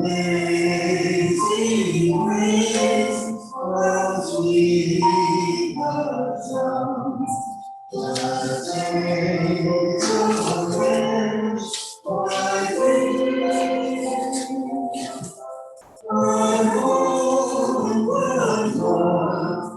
Amazing grace, how sweet the sound, that saved a wretch like me. My home was lost,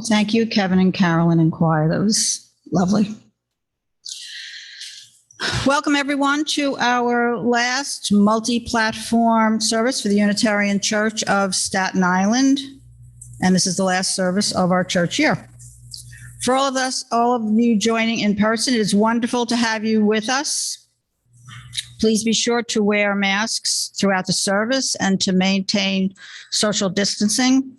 Well, thank you, Kevin and Carolyn and choir. That was lovely. Welcome, everyone, to our last multi-platform service for the Unitarian Church of Staten Island. And this is the last service of our church year. For all of you joining in person, it is wonderful to have you with us. Please be sure to wear masks throughout the service and to maintain social distancing.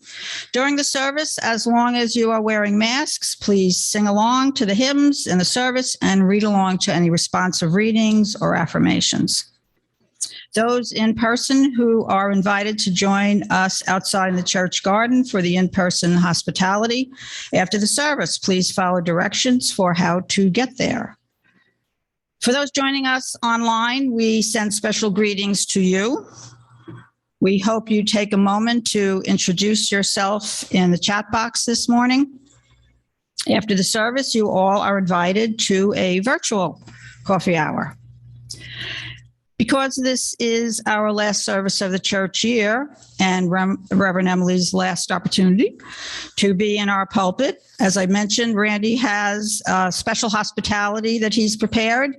During the service, as long as you are wearing masks, please sing along to the hymns in the service and read along to any responsive readings or affirmations. Those in person who are invited to join us outside in the church garden for the in-person hospitality after the service, please follow directions for how to get there. For those joining us online, we send special greetings to you. We hope you take a moment to introduce yourself in the chat box this morning. After the service, you all are invited to a virtual coffee hour. Because this is our last service of the church year and Reverend Emily's last opportunity to be in our pulpit, as I mentioned, Randy has a special hospitality that he's prepared,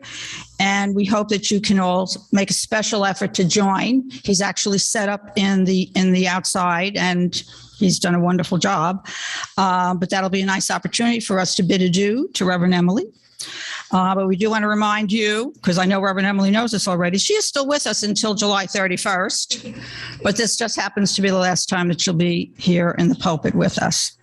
and we hope that you can all make a special effort to join. He's actually set up in the outside, and he's done a wonderful job. But that'll be a nice opportunity for us to bid adieu to Reverend Emily. But we do want to remind you, because I know Reverend Emily knows this already, she is still with us until July 31st, but this just happens to be the last time that she'll be here in the pulpit with us.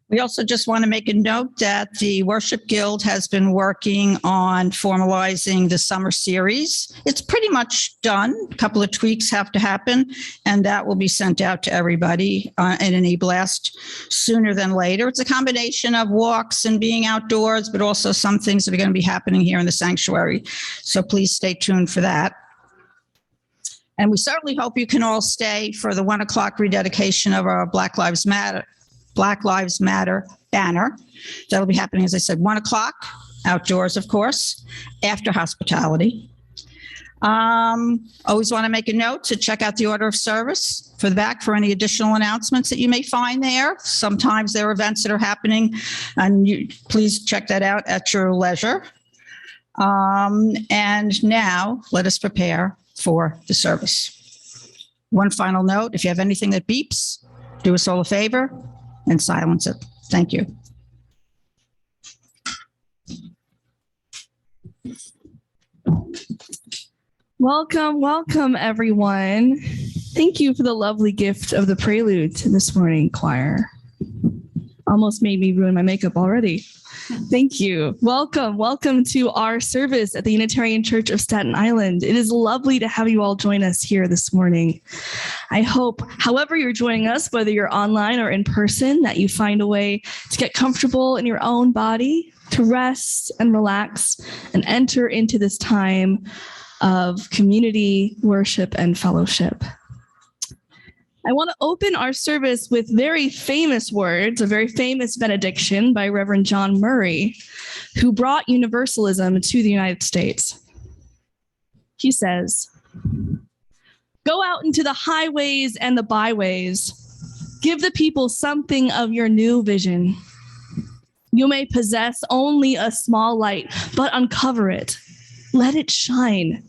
We also just want to make a note that the Worship Guild has been working on formalizing the summer series. It's pretty much done. A couple of tweaks have to happen, and that will be sent out to everybody in an e-blast sooner than later. It's a combination of walks and being outdoors, but also some things that are going to be happening here in the sanctuary. So please stay tuned for that. And we certainly hope you can all stay for the 1 o'clock rededication of our Black Lives Matter banner. That'll be happening, as I said, 1 o'clock, outdoors, of course, after hospitality. Always want to make a note to check out the order of service for the back for any additional announcements that you may find there. Sometimes there are events that are happening, and please check that out at your leisure. And now let us prepare for the service. One final note, if you have anything that beeps, do us all a favor and silence it. Thank you. Welcome, welcome, everyone. Thank you for the lovely gift of the prelude to this morning, choir. Almost made me ruin my makeup already. Thank you. Welcome to our service at the Unitarian Church of Staten Island. It is lovely to have you all join us here this morning. I hope, however you're joining us, whether you're online or in person, that you find a way to get comfortable in your own body, to rest and relax, and enter into this time of community, worship, and fellowship. I want to open our service with very famous words, a very famous benediction by Reverend John Murray, who brought universalism to the United States. He says, "Go out into the highways and the byways. Give the people something of your new vision. You may possess only a small light, but uncover it. Let it shine.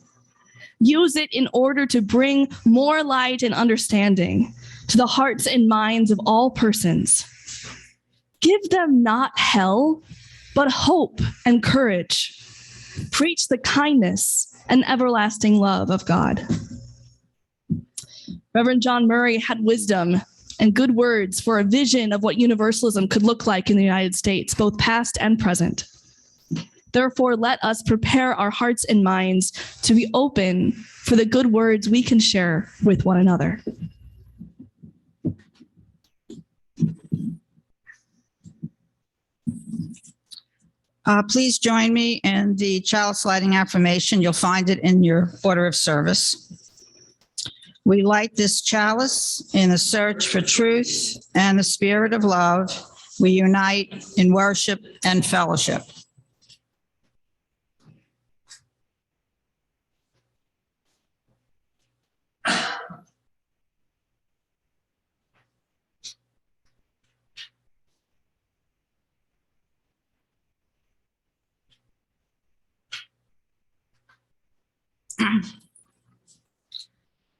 Use it in order to bring more light and understanding to the hearts and minds of all persons. Give them not hell, but hope and courage. Preach the kindness and everlasting love of God." Reverend John Murray had wisdom and good words for a vision of what universalism could look like in the United States, both past and present. Therefore, let us prepare our hearts and minds to be open for the good words we can share with one another. Please join me in the chalice lighting affirmation. You'll find it in your order of service. We light this chalice in the search for truth and the spirit of love. We unite in worship and fellowship.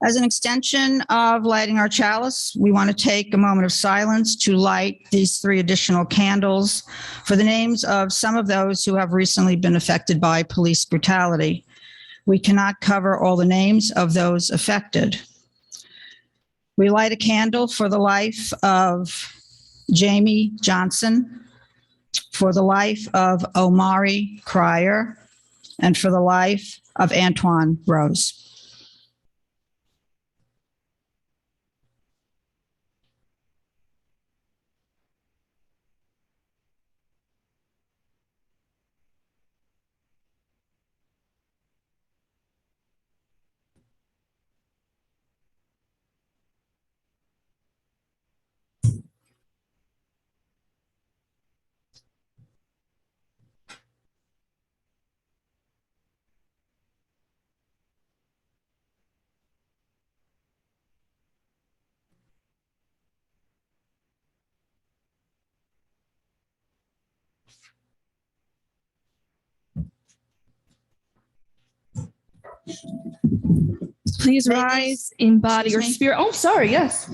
As an extension of lighting our chalice, we want to take a moment of silence to light these 3 additional candles for the names of some of those who have recently been affected by police brutality. We cannot cover all the names of those affected. We light a candle for the life of Jamie Johnson, for the life of Omari Cryer, and for the life of Antoine Rose. Please rise in body or Excuse me? spirit. Oh, sorry. Yes.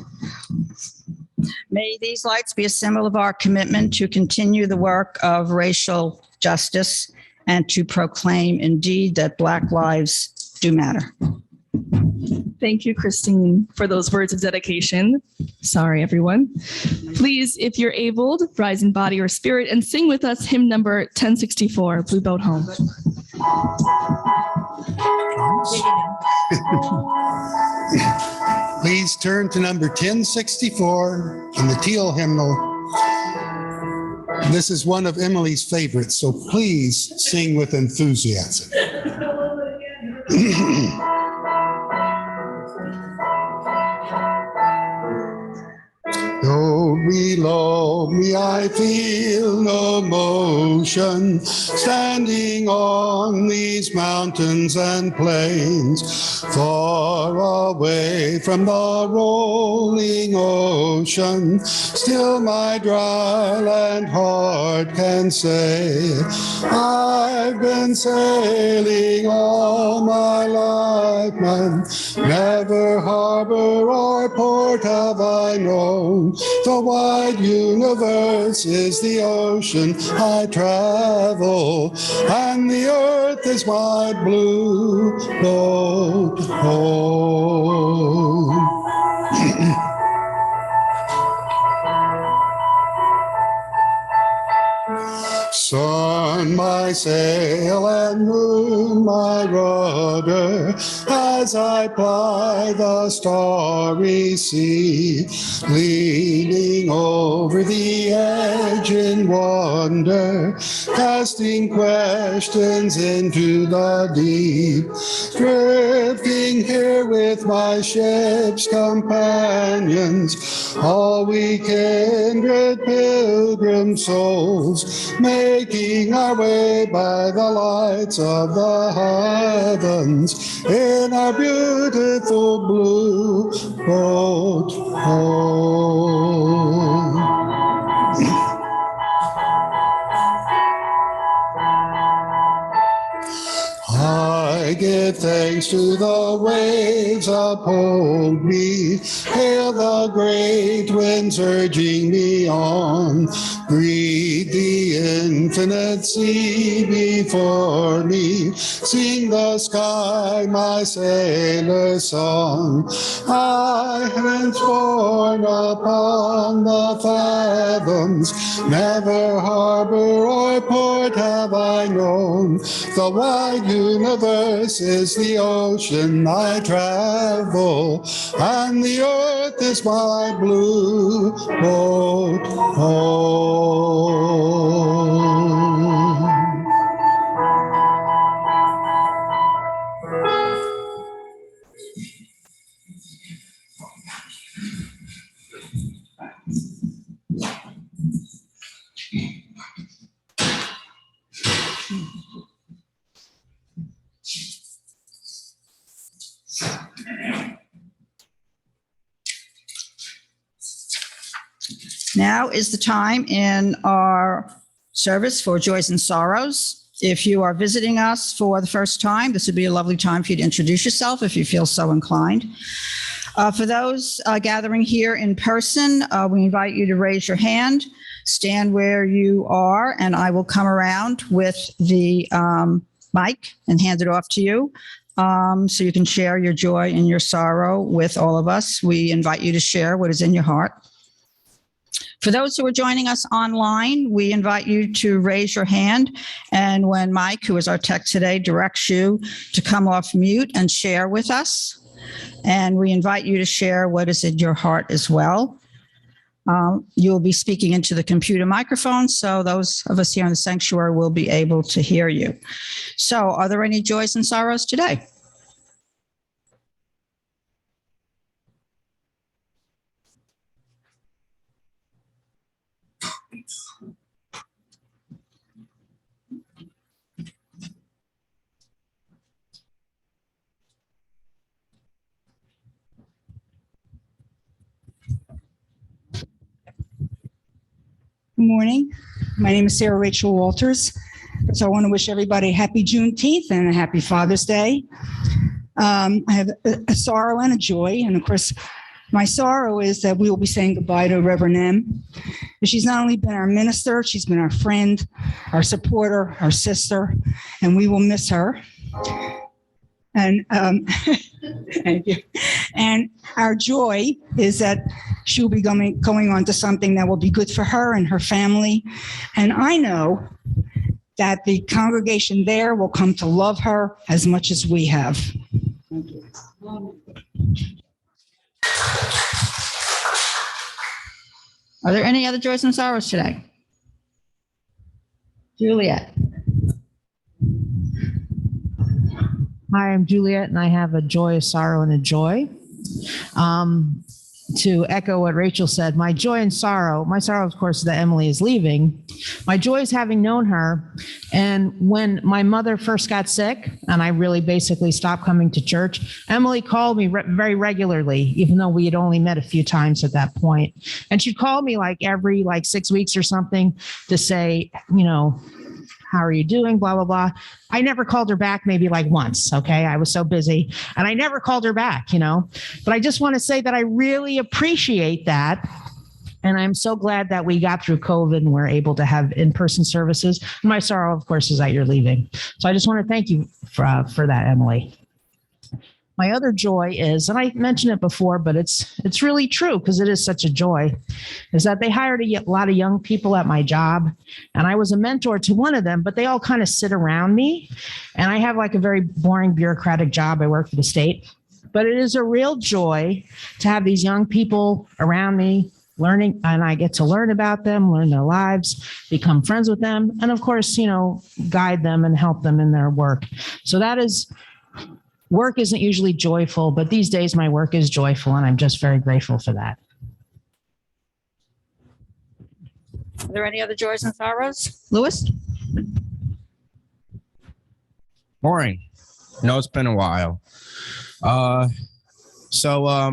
May these lights be a symbol of our commitment to continue the work of racial justice and to proclaim indeed that Black lives do matter. Thank you, Christine, for those words of dedication. Sorry, everyone. Please, if you're able, rise in body or spirit and sing with us hymn number 1064, Blue Boat Home. Please turn to number 1064 in the teal hymnal. This is one of Emily's favorites, so please sing with enthusiasm. Though below me I feel no motion, standing on these mountains and plains, far away from the rolling ocean, still my dry land heart can say, I've been sailing all my life, man, never harbor or port have I known. The wide universe is the ocean I travel, and the earth is my blue boat home. Sun, my sail, and moon, my rudder, as I ply the starry sea, leaning over the edge in wonder, casting questions into the deep, drifting here with my ship's companions, all we kindred pilgrim souls, making our way by the lights of the heavens in our beautiful blue boat home. I give thanks to the waves uphold me, hail the great winds urging me on, greet the infinite sea before me, sing the sky my sailor's song. I have borne upon the fathoms, never harbor or port have I known, the wide universe is the ocean I travel, and the earth is my blue boat home. Now is the time in our service for joys and sorrows. If you are visiting us for the first time, this would be a lovely time for you to introduce yourself if you feel so inclined. For those gathering here in person, we invite you to raise your hand, stand where you are, and I will come around with the mic and hand it off to you so you can share your joy and your sorrow with all of us. We invite you to share what is in your heart. For those who are joining us online, we invite you to raise your hand, and when Mike, who is our tech today, directs you to come off mute and share with us. And we invite you to share what is in your heart as well. You'll be speaking into the computer microphone, so those of us here in the sanctuary will be able to hear you. So are there any joys and sorrows today? Good morning. My name is Sarah Rachel Walters. So I want to wish everybody a happy Juneteenth and a happy Father's Day. I have a sorrow and a joy. And of course, my sorrow is that we will be saying goodbye to Reverend M. She's not only been our minister, she's been our friend, our supporter, our sister, and we will miss her. And thank you. And our joy is that she'll be going on to something that will be good for her and her family. And I know that the congregation there will come to love her as much as we have. Thank you. Are there any other joys and sorrows today? Juliet. Hi, I'm Juliet, and I have a joy, a sorrow, and a joy. To echo what Rachel said, my joy and sorrow, my sorrow, of course, is that Emily is leaving. My joy is having known her. And when my mother first got sick, and I really basically stopped coming to church, Emily called me very regularly, even though we had only met a few times at that point. And she'd call me every 6 weeks or something to say, how are you doing? Blah, blah, blah. I never called her back maybe once. Okay. I was so busy and I never called her back, but I just want to say that I really appreciate that. And I'm so glad that we got through COVID and we're able to have in-person services. My sorrow, of course, is that you're leaving. So I just want to thank you for that, Emily. My other joy is, and I mentioned it before, but it's really true because it is such a joy, is that they hired a lot of young people at my job, and I was a mentor to one of them, but they all kind of sit around me, and I have a very boring bureaucratic job. I work for the state, but it is a real joy to have these young people around me learning, and I get to learn about them, learn their lives, become friends with them, and of course, guide them and help them in their work. So that is. Work isn't usually joyful, but these days my work is joyful, and I'm just very grateful for that. Are there any other joys and sorrows? Louis? Morning. No, it's been a while. So I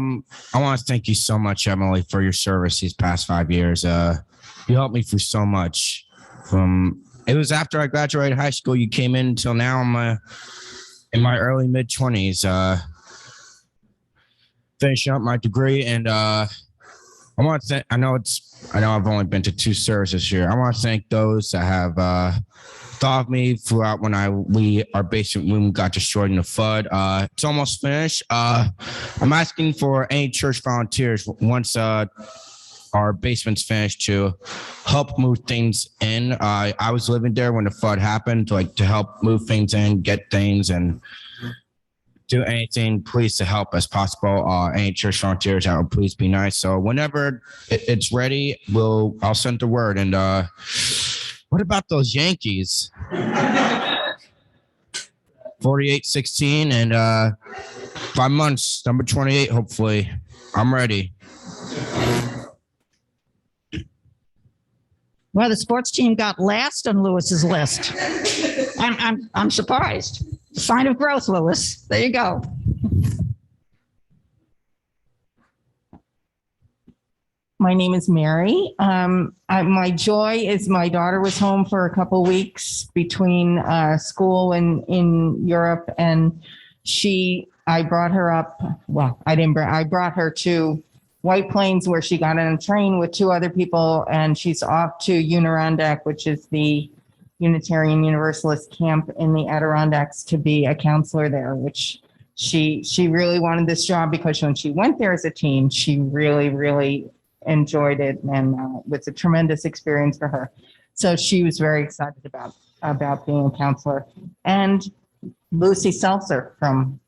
want to thank you so much, Emily, for your service these past 5 years. You helped me through so much. It was after I graduated high school, you came in until now. I'm in my early mid-20s, finishing up my degree, and I want to thank. I know I've only been to 2 services here. I want to thank those that have thought of me throughout when our basement room got destroyed in the flood. It's almost finished. I'm asking for any church volunteers once our basement's finished to help move things in. I was living there when the flood happened, to help move things in, get things, and do anything, please, to help as possible. Any church volunteers, that would please be nice. So whenever it's ready, I'll send the word. And what about those Yankees? 48-16 and 5 months, number 28. Hopefully, I'm ready. Well, the sports team got last on Lewis's list. I'm surprised. Sign of growth, Lewis. There you go. My name is Mary. My joy is my daughter was home for a couple weeks between school and in Europe, and I brought her up. Well, I brought her to White Plains where she got on a train with two other people, and she's off to Unirondack, which is the Unitarian Universalist camp in the Adirondacks, to be a counselor there, which she really wanted this job because when she went there as a teen, she really enjoyed it, and it was a tremendous experience for her. So she was very excited about being a counselor. And Lucy Seltzer from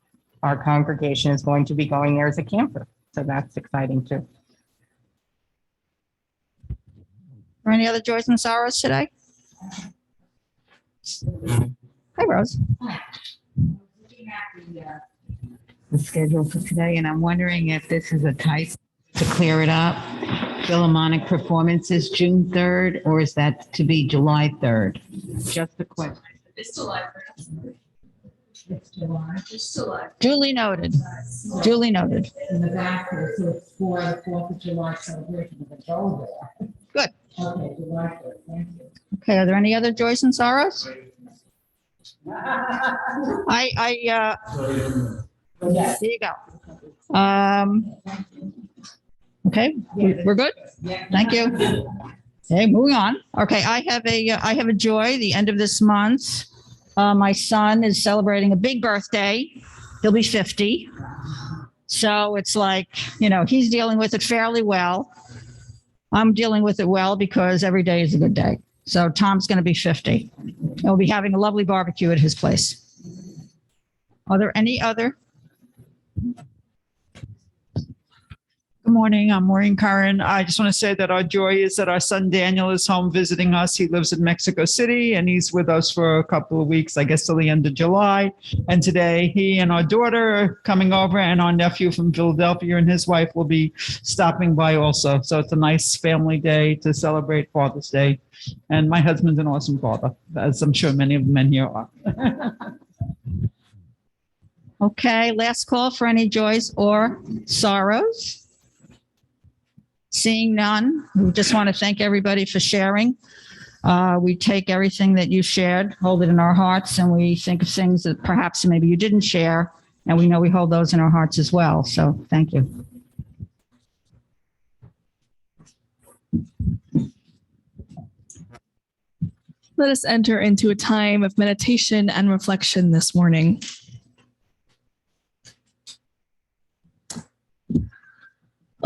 our congregation is going to be going there as a camper. So that's exciting too. Or any other joys and sorrows today? Hi, Rose. The schedule for today, and I'm wondering if this is a type to clear it up. Philharmonic performances June 3rd, or is that to be July 3rd? Just a question. It's July 3rd. It's July. It's July. Duly noted. Duly noted. In the back, so it's for the 4th of July celebration of the go there. Good. Okay, July 3rd. Thank you. Okay, are there any other joys and sorrows? There you go. Okay, we're good? Thank you. Okay, moving on. Okay, I have a joy the end of this month. My son is celebrating a big birthday. He'll be 50. So it's like, he's dealing with it fairly well. I'm dealing with it well because every day is a good day. So Tom's going to be 50. We'll be having a lovely barbecue at his place. Are there any other? Good morning. I'm Maureen Curran. I just want to say that our joy is that our son Daniel is home visiting us. He lives in Mexico City and he's with us for a couple of weeks, I guess till the end of July. And today he and our daughter are coming over, and our nephew from Philadelphia and his wife will be stopping by also. So it's a nice family day to celebrate Father's Day. And my husband's an awesome father, as I'm sure many of the men here are. Okay, last call for any joys or sorrows. Seeing none, we just want to thank everybody for sharing. We take everything that you shared, hold it in our hearts, and we think of things that perhaps maybe you didn't share, and we know we hold those in our hearts as well. So thank you. Let us enter into a time of meditation and reflection this morning.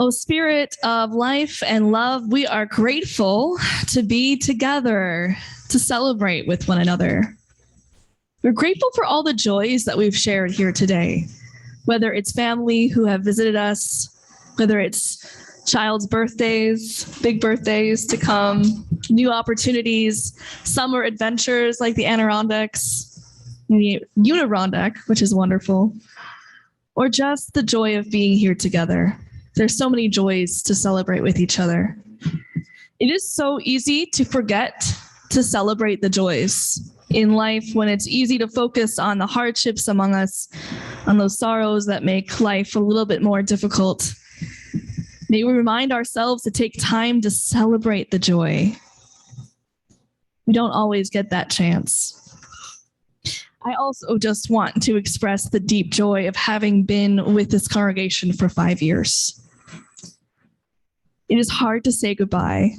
O Spirit of life and love, we are grateful to be together, to celebrate with one another. We're grateful for all the joys that we've shared here today, whether it's family who have visited us, whether it's child's birthdays, big birthdays to come, new opportunities, summer adventures like the Adirondacks, the Unirondack, which is wonderful, or just the joy of being here together. There's so many joys to celebrate with each other. It is so easy to forget to celebrate the joys in life when it's easy to focus on the hardships among us, on those sorrows that make life a little bit more difficult. May we remind ourselves to take time to celebrate the joy. We don't always get that chance. I also just want to express the deep joy of having been with this congregation for 5 years. It is hard to say goodbye,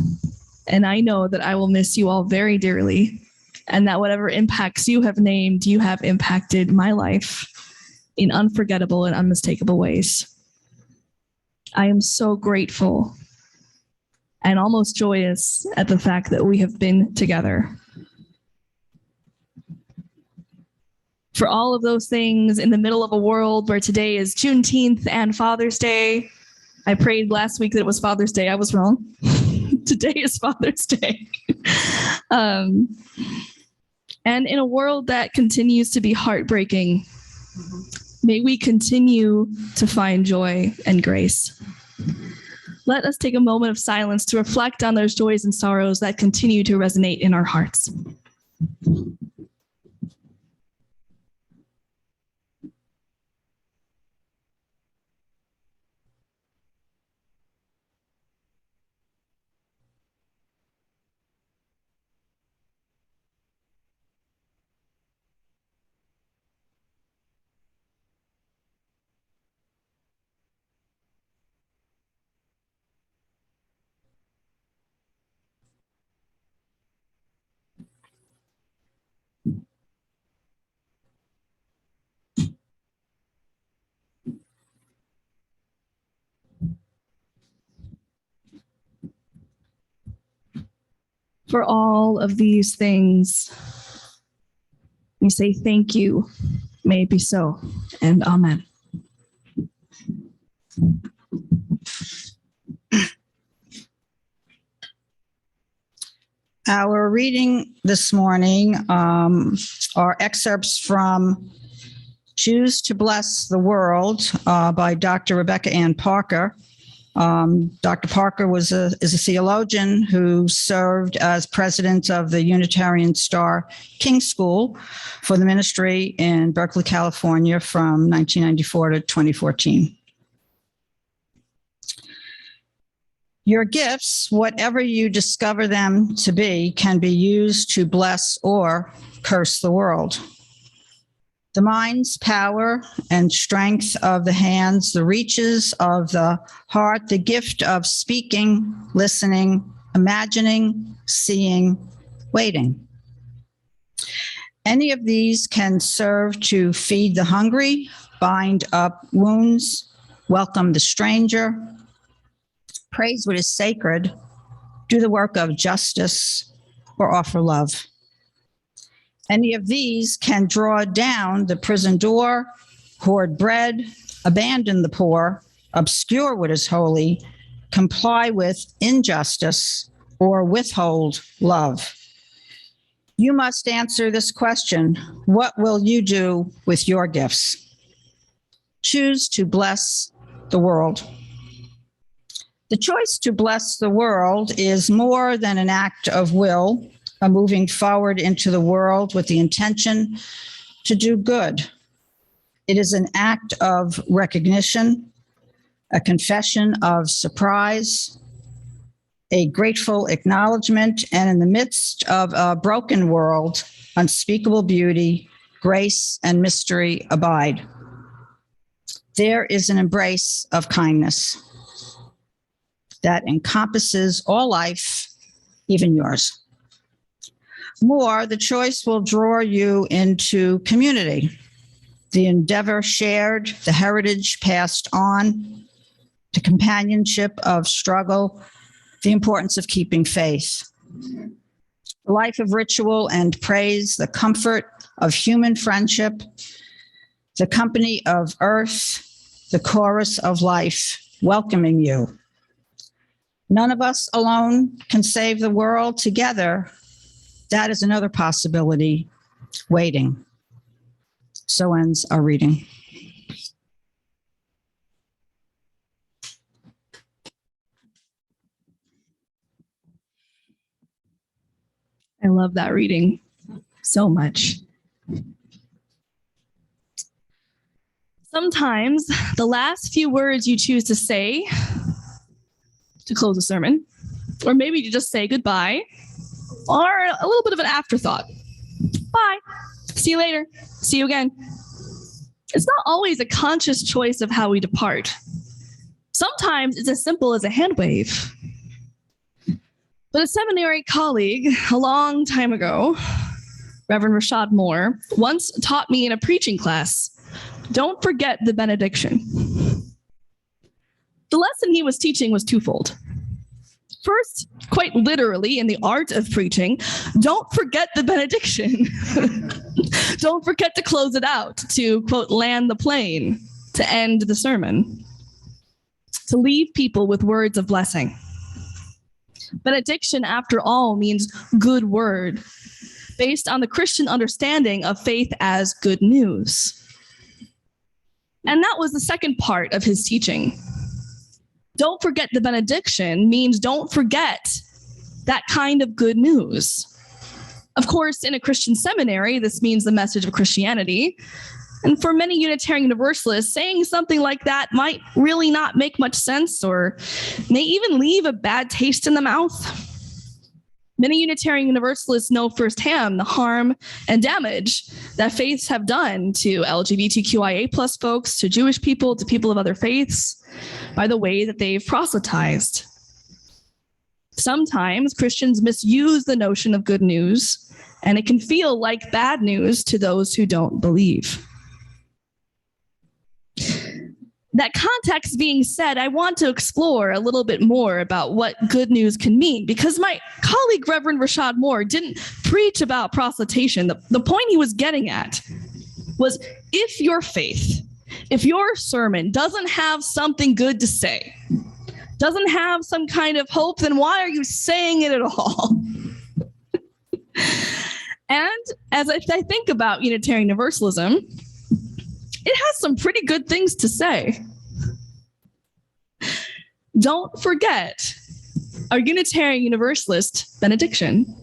and I know that I will miss you all very dearly, and that whatever impacts you have named, you have impacted my life in unforgettable and unmistakable ways. I am so grateful and almost joyous at the fact that we have been together. For all of those things in the middle of a world where today is Juneteenth and Father's Day. I prayed last week that it was Father's Day. I was wrong. Today is Father's Day. And in a world that continues to be heartbreaking, may we continue to find joy and grace. Let us take a moment of silence to reflect on those joys and sorrows that continue to resonate in our hearts. For all of these things, we say thank you. May it be so, and amen. Our reading this morning are excerpts from Choose to Bless the World by Dr. Rebecca Ann Parker. Dr. Parker is a theologian who served as president of the Unitarian Star King School for the ministry in Berkeley, California from 1994 to 2014. Your gifts, whatever you discover them to be, can be used to bless or curse the world. The mind's power and strength of the hands, the reaches of the heart, the gift of speaking, listening, imagining, seeing, waiting. Any of these can serve to feed the hungry, bind up wounds, welcome the stranger, praise what is sacred, do the work of justice, or offer love. Any of these can draw down the prison door, hoard bread, abandon the poor, obscure what is holy, comply with injustice, or withhold love. You must answer this question: what will you do with your gifts? Choose to bless the world. The choice to bless the world is more than an act of will, a moving forward into the world with the intention to do good. It is an act of recognition, a confession of surprise, a grateful acknowledgement, and in the midst of a broken world, unspeakable beauty, grace, and mystery abide. There is an embrace of kindness that encompasses all life, even yours. More, the choice will draw you into community, the endeavor shared, the heritage passed on, the companionship of struggle, the importance of keeping faith, the life of ritual and praise, the comfort of human friendship, the company of earth, the chorus of life welcoming you. None of us alone can save the world. Together, that is another possibility waiting. So ends our reading. I love that reading so much. Sometimes the last few words you choose to say to close a sermon, or maybe to just say goodbye, are a little bit of an afterthought. Bye. See you later. See you again. It's not always a conscious choice of how we depart. Sometimes it's as simple as a hand wave. But a seminary colleague a long time ago, Reverend Rashad Moore, once taught me in a preaching class, don't forget the benediction. The lesson he was teaching was twofold. First, quite literally in the art of preaching, don't forget the benediction. Don't forget to close it out, to, quote, land the plane, to end the sermon, to leave people with words of blessing. Benediction, after all, means good word, based on the Christian understanding of faith as good news. And that was the second part of his teaching. Don't forget the benediction means don't forget that kind of good news. Of course, in a Christian seminary, this means the message of Christianity. And for many Unitarian Universalists, saying something like that might really not make much sense or may even leave a bad taste in the mouth. Many Unitarian Universalists know firsthand the harm and damage that faiths have done to LGBTQIA plus folks, to Jewish people, to people of other faiths, by the way that they've proselytized. Sometimes Christians misuse the notion of good news, and it can feel like bad news to those who don't believe. That context being said, I want to explore a little bit more about what good news can mean, because my colleague, Reverend Rashad Moore, didn't preach about proselytation. The point he was getting at was, if your faith, if your sermon doesn't have something good to say, doesn't have some kind of hope, then why are you saying it at all? And as I think about Unitarian Universalism, it has some pretty good things to say. Don't forget our Unitarian Universalist benediction.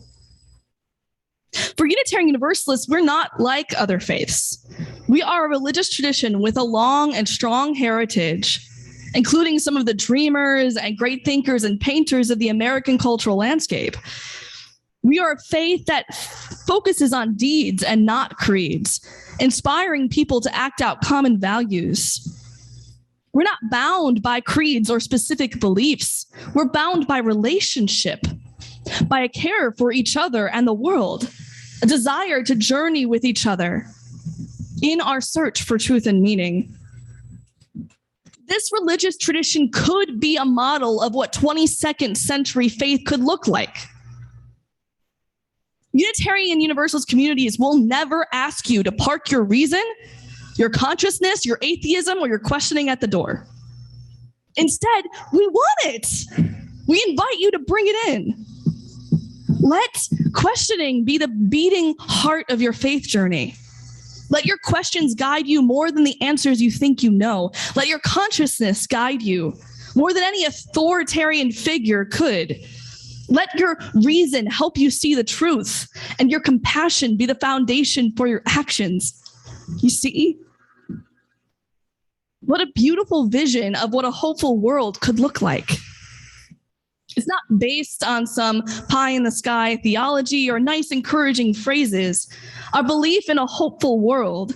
For Unitarian Universalists, we're not like other faiths. We are a religious tradition with a long and strong heritage, including some of the dreamers and great thinkers and painters of the American cultural landscape. We are a faith that focuses on deeds and not creeds, inspiring people to act out common values. We're not bound by creeds or specific beliefs. We're bound by relationship, by a care for each other and the world, a desire to journey with each other in our search for truth and meaning. This religious tradition could be a model of what 22nd century faith could look like. Unitarian Universalist communities will never ask you to park your reason, your consciousness, your atheism, or your questioning at the door. Instead, we want it. We invite you to bring it in. Let questioning be the beating heart of your faith journey. Let your questions guide you more than the answers you think you know. Let your consciousness guide you more than any authoritarian figure could. Let your reason help you see the truth, and your compassion be the foundation for your actions. You see? What a beautiful vision of what a hopeful world could look like. It's not based on some pie in the sky theology or nice encouraging phrases. Our belief in a hopeful world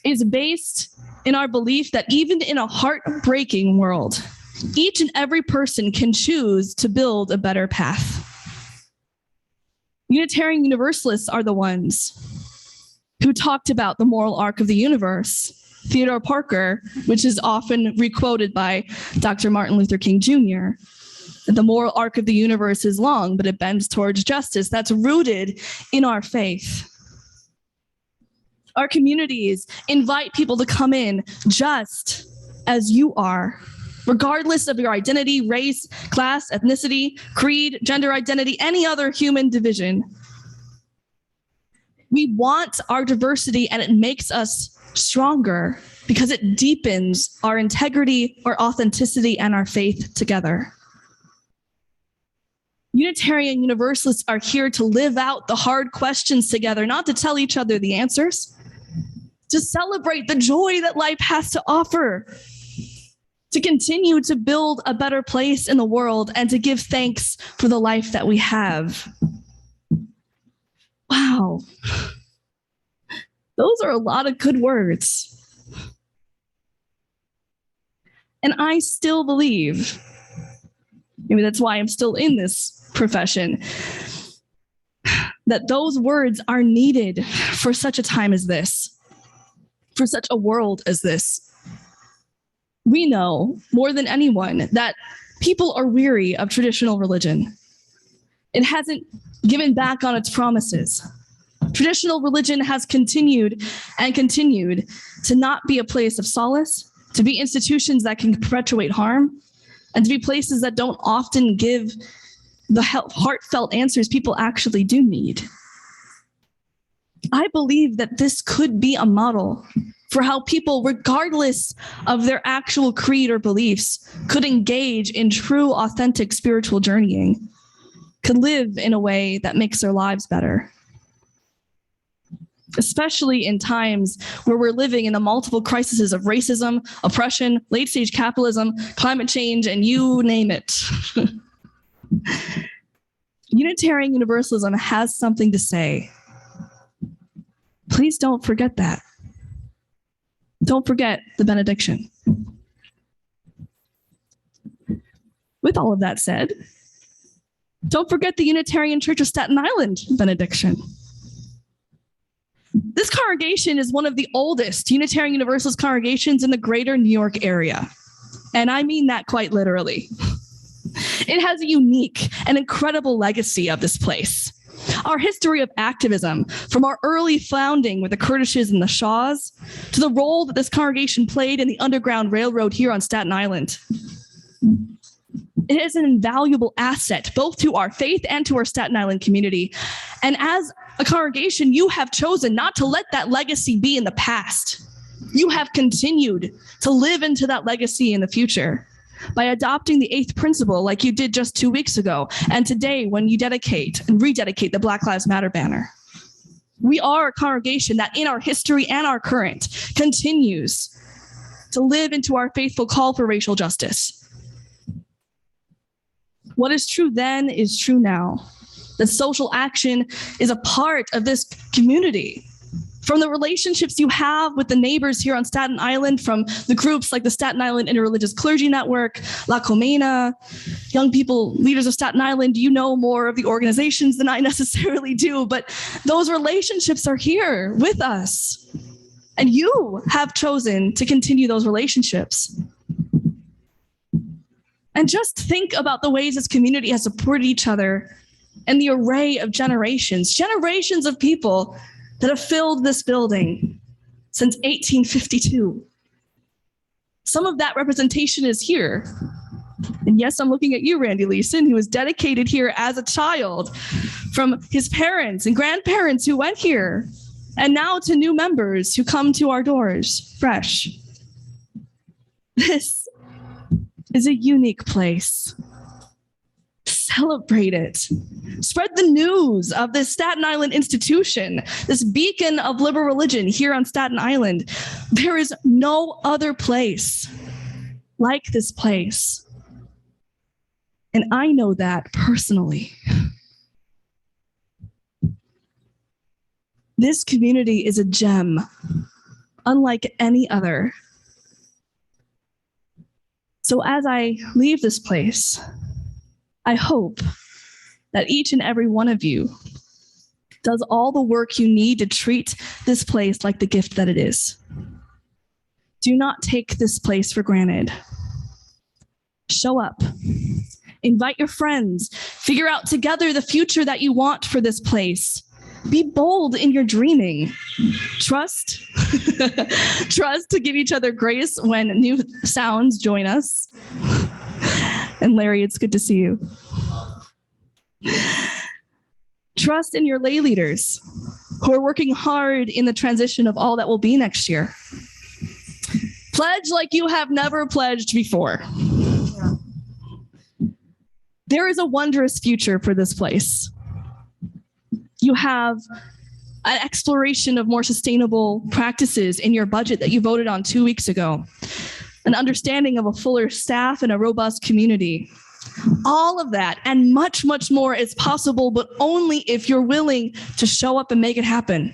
is based in our belief that even in a heartbreaking world, each and every person can choose to build a better path. Unitarian Universalists are the ones who talked about the moral arc of the universe. Theodore Parker, which is often requoted by Dr. Martin Luther King Jr., that the moral arc of the universe is long, but it bends towards justice. That's rooted in our faith. Our communities invite people to come in just as you are, regardless of your identity, race, class, ethnicity, creed, gender identity, any other human division. We want our diversity, and it makes us stronger because it deepens our integrity, our authenticity, and our faith together. Unitarian Universalists are here to live out the hard questions together, not to tell each other the answers, to celebrate the joy that life has to offer, to continue to build a better place in the world, and to give thanks for the life that we have. Wow. Those are a lot of good words. And I still believe, maybe that's why I'm still in this profession, that those words are needed for such a time as this, for such a world as this. We know more than anyone that people are weary of traditional religion. It hasn't given back on its promises. Traditional religion has continued and continued to not be a place of solace, to be institutions that can perpetuate harm, and to be places that don't often give the heartfelt answers people actually do need. I believe that this could be a model for how people, regardless of their actual creed or beliefs, could engage in true, authentic spiritual journeying, could live in a way that makes their lives better. Especially in times where we're living in the multiple crises of racism, oppression, late-stage capitalism, climate change, and you name it. Unitarian Universalism has something to say. Please don't forget that. Don't forget the benediction. With all of that said, don't forget the Unitarian Church of Staten Island benediction. This congregation is one of the oldest Unitarian Universalist congregations in the greater New York area. And I mean that quite literally. It has a unique and incredible legacy of this place. Our history of activism, from our early founding with the Curtishes and the Shaws, to the role that this congregation played in the Underground Railroad here on Staten Island. It is an invaluable asset, both to our faith and to our Staten Island community. And as a congregation, you have chosen not to let that legacy be in the past. You have continued to live into that legacy in the future by adopting the 8th principle like you did just 2 weeks ago, and today when you dedicate and rededicate the Black Lives Matter banner. We are a congregation that in our history and our current continues to live into our faithful call for racial justice. What is true then is true now. That social action is a part of this community. From the relationships you have with the neighbors here on Staten Island, from the groups like the Staten Island Interreligious Clergy Network, La Comena, Young People Leaders of Staten Island, you know more of the organizations than I necessarily do, but those relationships are here with us. And you have chosen to continue those relationships. And just think about the ways this community has supported each other and the array of generations of people that have filled this building since 1852. Some of that representation is here. And yes, I'm looking at you, Randy Leeson, who was dedicated here as a child, from his parents and grandparents who went here, and now to new members who come to our doors fresh. This is a unique place. Celebrate it. Spread the news of this Staten Island institution, this beacon of liberal religion here on Staten Island. There is no other place like this place. And I know that personally. This community is a gem, unlike any other. So as I leave this place, I hope that each and every one of you does all the work you need to treat this place like the gift that it is. Do not take this place for granted. Show up. Invite your friends. Figure out together the future that you want for this place. Be bold in your dreaming. Trust. Trust to give each other grace when new sounds join us. And Larry, it's good to see you. Trust in your lay leaders who are working hard in the transition of all that will be next year. Pledge like you have never pledged before. There is a wondrous future for this place. You have an exploration of more sustainable practices in your budget that you voted on 2 weeks ago, an understanding of a fuller staff and a robust community. All of that and much, much more is possible, but only if you're willing to show up and make it happen,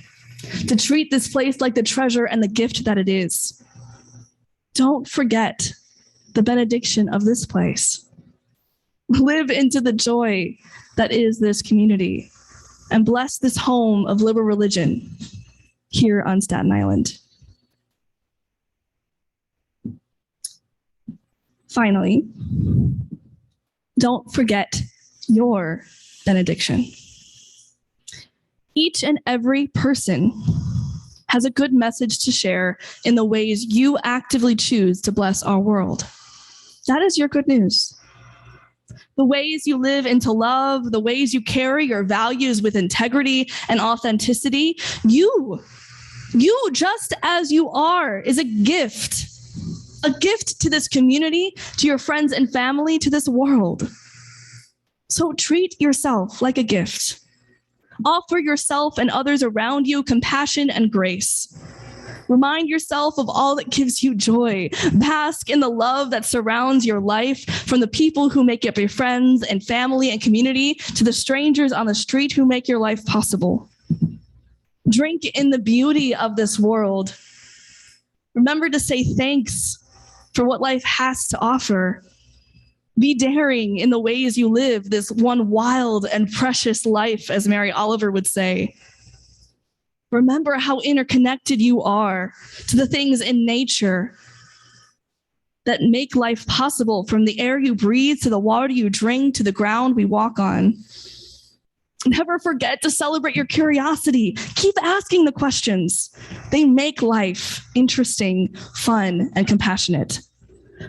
to treat this place like the treasure and the gift that it is. Don't forget the benediction of this place. Live into the joy that is this community. And bless this home of liberal religion here on Staten Island. Finally, don't forget your benediction. Each and every person has a good message to share in the ways you actively choose to bless our world. That is your good news. The ways you live into love, the ways you carry your values with integrity and authenticity, you just as you are is a gift to this community, to your friends and family, to this world. So treat yourself like a gift. Offer yourself and others around you compassion and grace. Remind yourself of all that gives you joy. Bask in the love that surrounds your life, from the people who make up your friends and family and community to the strangers on the street who make your life possible. Drink in the beauty of this world. Remember to say thanks for what life has to offer. Be daring in the ways you live this one wild and precious life, as Mary Oliver would say. Remember how interconnected you are to the things in nature that make life possible, from the air you breathe to the water you drink to the ground we walk on. Never forget to celebrate your curiosity. Keep asking the questions. They make life interesting, fun, and compassionate.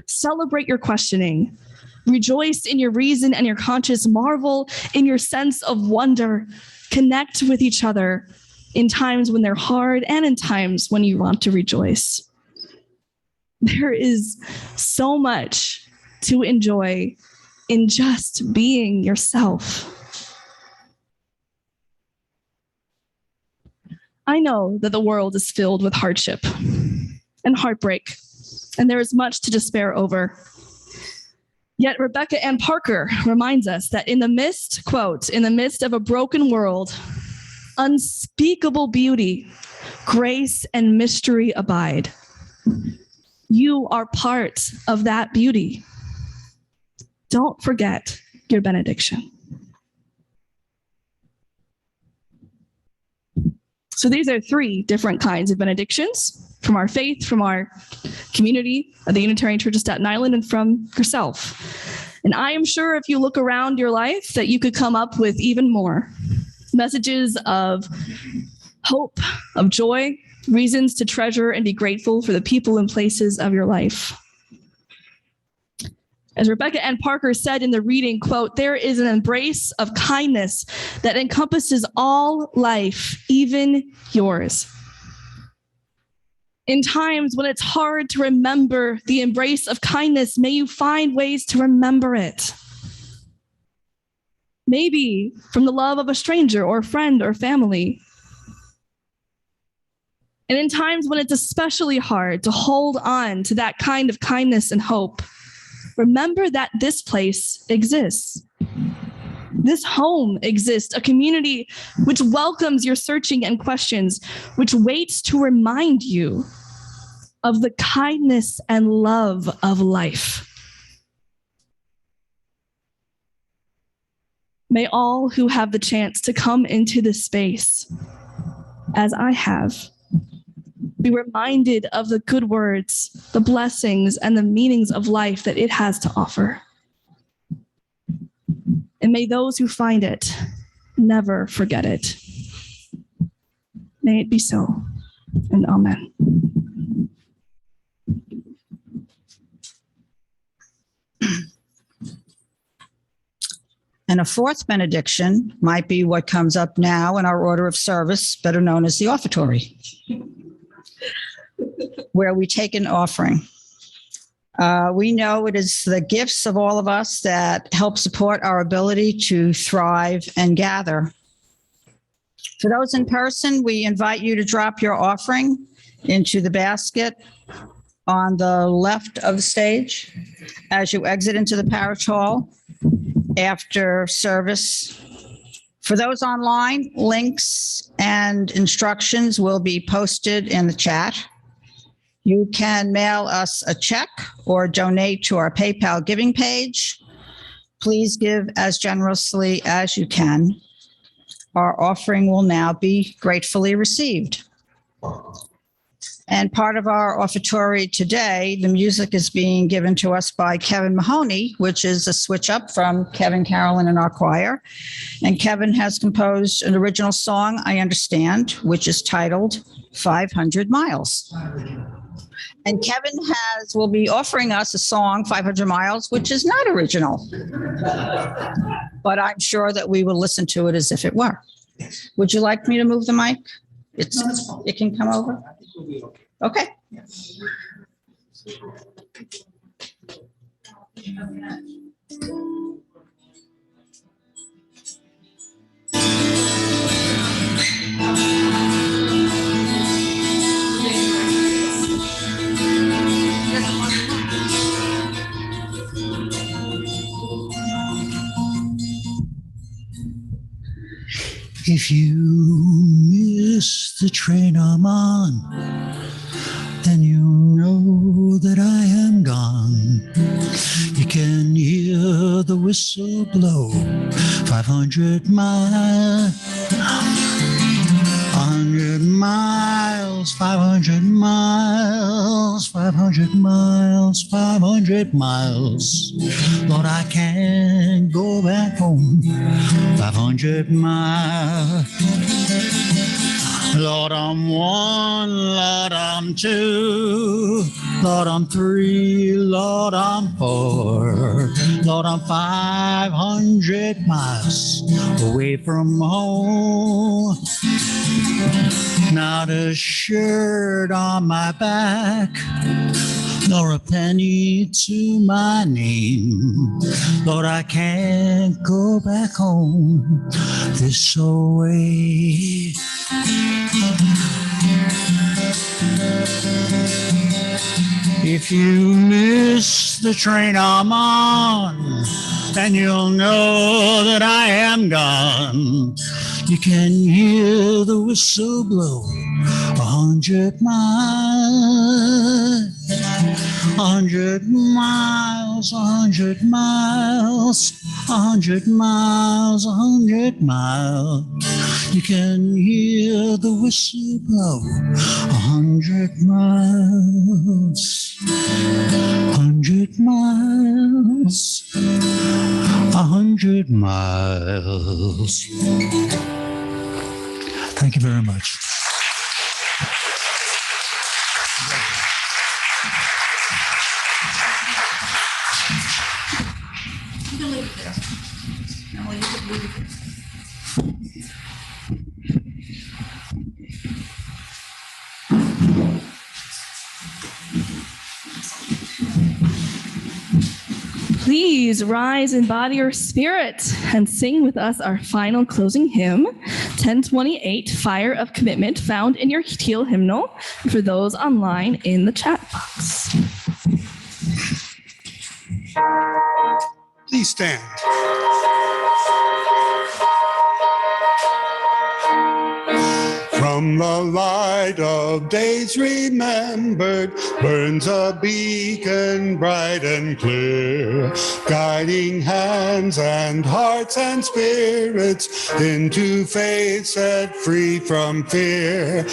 Celebrate your questioning. Rejoice in your reason and your conscience. Marvel in your sense of wonder. Connect with each other in times when they're hard and in times when you want to rejoice. There is so much to enjoy in just being yourself. I know that the world is filled with hardship and heartbreak, and there is much to despair over. Yet Rebecca Ann Parker reminds us that in the midst, quote, in the midst of a broken world, unspeakable beauty, grace, and mystery abide. You are part of that beauty. Don't forget your benediction. So these are 3 different kinds of benedictions from our faith, from our community of the Unitarian Church of Staten Island, and from yourself. And I am sure if you look around your life that you could come up with even more messages of hope, of joy, reasons to treasure and be grateful for the people and places of your life. As Rebecca Ann Parker said in the reading, quote, there is an embrace of kindness that encompasses all life, even yours. In times when it's hard to remember the embrace of kindness, may you find ways to remember it. Maybe from the love of a stranger or friend or family. And in times when it's especially hard to hold on to that kind of kindness and hope, remember that this place exists. This home exists, a community which welcomes your searching and questions, which waits to remind you of the kindness and love of life. May all who have the chance to come into this space, as I have, be reminded of the good words, the blessings, and the meanings of life that it has to offer. And may those who find it never forget it. May it be so, and amen. And a 4th benediction might be what comes up now in our order of service, better known as the offertory, where we take an offering. We know it is the gifts of all of us that help support our ability to thrive and gather. For those in person, we invite you to drop your offering into the basket on the left of the stage as you exit into the parish hall after service. For those online, links and instructions will be posted in the chat. You can mail us a check or donate to our PayPal giving page. Please give as generously as you can. Our offering will now be gratefully received. And part of our offertory today, the music is being given to us by Kevin Mahoney, which is a switch up from Kevin Carolyn in our choir. And Kevin has composed an original song, I Understand, which is titled 500 Miles. And Kevin will be offering us a song, 500 Miles, which is not original. But I'm sure that we will listen to it as if it were. Would you like me to move the mic? It can come over? Okay. If you miss the train I'm on, then you know that I am gone. You can hear the whistle blow, 500 miles, 100 miles. miles, 500 miles, 500 miles, 500 miles. Lord, I can't go back home. 500 miles. Lord, I'm one, Lord, I'm two, Lord, I'm three, Lord, I'm four, Lord, I'm 500 miles away from home. Not a shirt on my back, nor a penny to my name. Lord, I can't go back home this way. If you miss the train I'm on, then you'll know that I am gone. You can hear the whistle blow 100 miles. 100 miles, 100 miles, 100 miles, 100 miles. You can hear the whistle blow 100 miles. 100 miles, 100 miles. Thank you very much. Please rise in body or spirit and sing with us our final closing hymn, 1028, Fire of Commitment, found in your teal hymnal, for those online in the chat box. Please stand. From the light of days remembered burns a beacon bright and clear, guiding hands and hearts and spirits into faith set free from fear.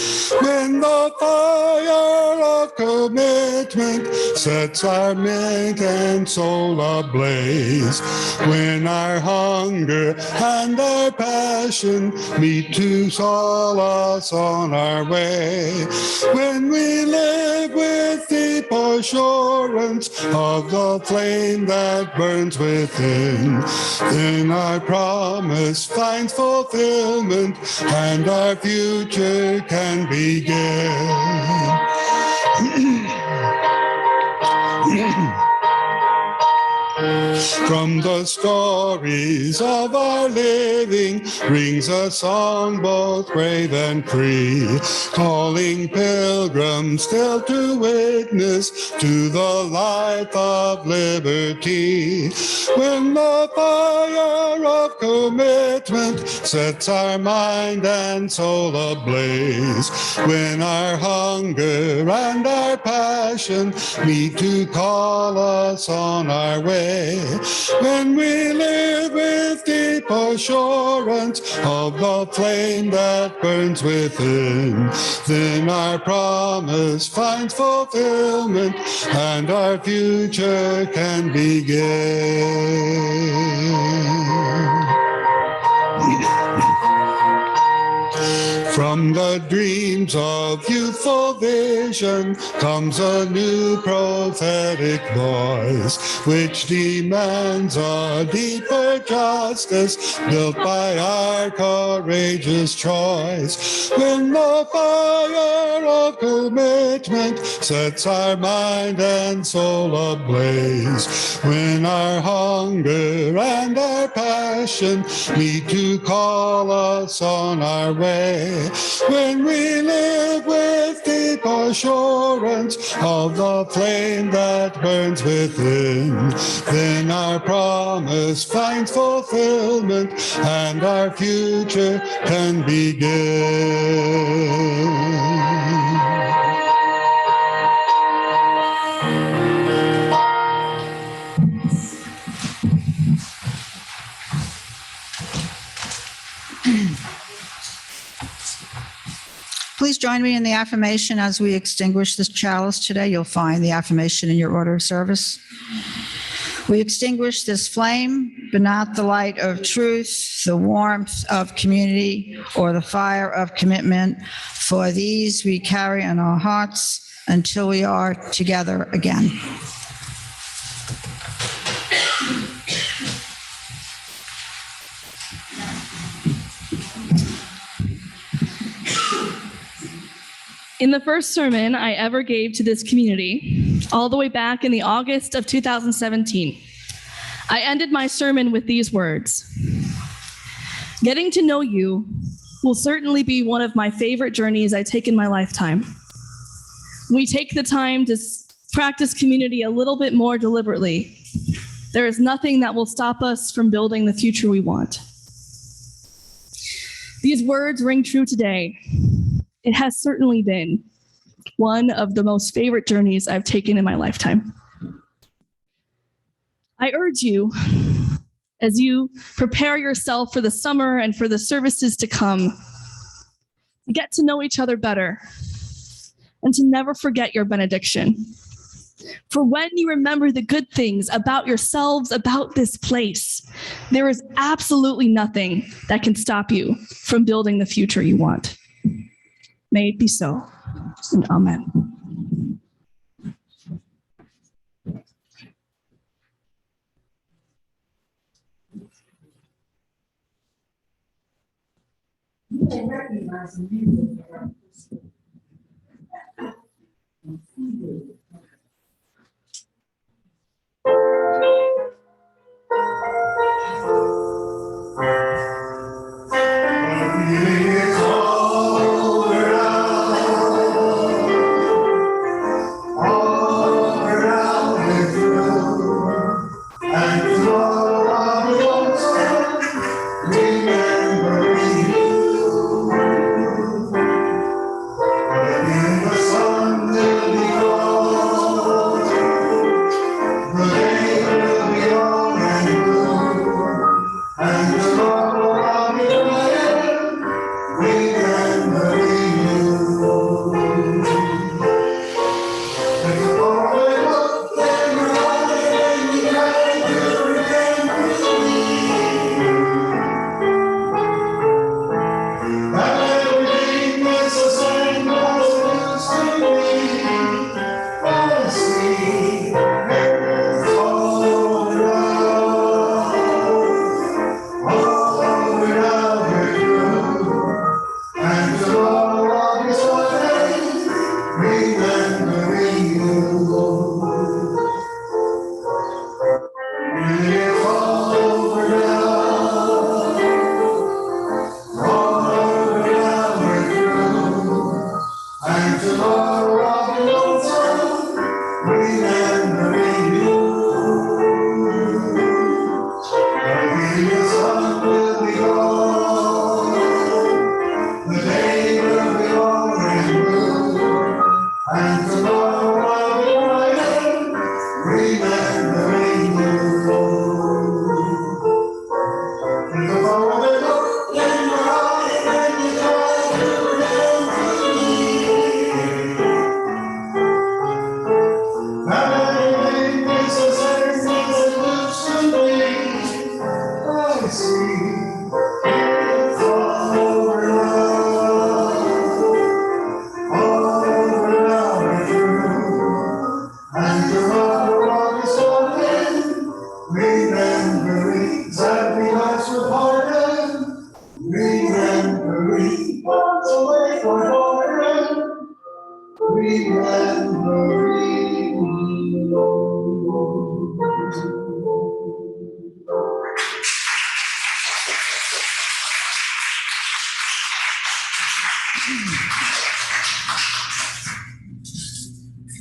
When the fire of commitment sets our mind and soul ablaze, when our hunger and our passion meet to solace on our way, when we live with deep assurance of the flame that burns within, then our promise finds fulfillment and our future can begin. From the stories of our living rings a song both brave and free, calling pilgrims still to witness to the life of liberty. When the fire of commitment sets our mind and soul ablaze, when our hunger and our passion meet to call us on our way, when we live with deep assurance of the flame that burns within, then our promise finds fulfillment and our future can begin. From the dreams of youthful vision comes a new prophetic voice, which demands a deeper justice built by our courageous choice. When the fire of commitment sets our mind and soul ablaze, when our hunger and our passion meet to call us on our way, when we live with deep assurance of the flame that burns within, then our promise finds fulfillment and our future can begin. Please join me in the affirmation as we extinguish this chalice today. You'll find the affirmation in your order of service. We extinguish this flame, but not the light of truth, the warmth of community, or the fire of commitment. For these we carry in our hearts until we are together again. In the first sermon I ever gave to this community, all the way back in the August of 2017, I ended my sermon with these words: "Getting to know you will certainly be one of my favorite journeys I take in my lifetime. We take the time to practice community a little bit more deliberately. There is nothing that will stop us from building the future we want." These words ring true today. It has certainly been one of the most favorite journeys I've taken in my lifetime. I urge you, as you prepare yourself for the summer and for the services to come, to get to know each other better and to never forget your benediction. For when you remember the good things about yourselves, about this place, there is absolutely nothing that can stop you from building the future you want. May it be so, and amen.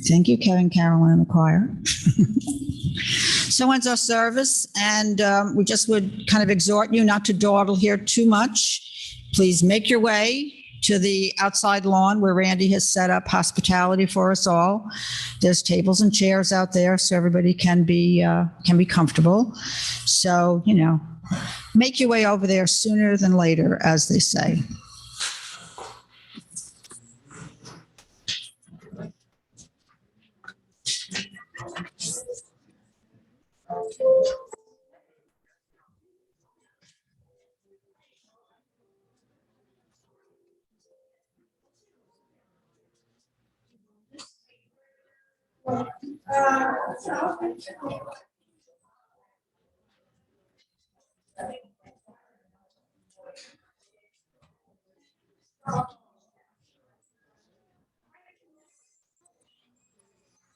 Thank you, Kevin, Carolyn, and the choir. So ends our service, and we just would kind of exhort you not to dawdle here too much. Please make your way to the outside lawn where Randy has set up hospitality for us all. There's tables and chairs out there so everybody can be comfortable. So, make your way over there sooner than later, as they say.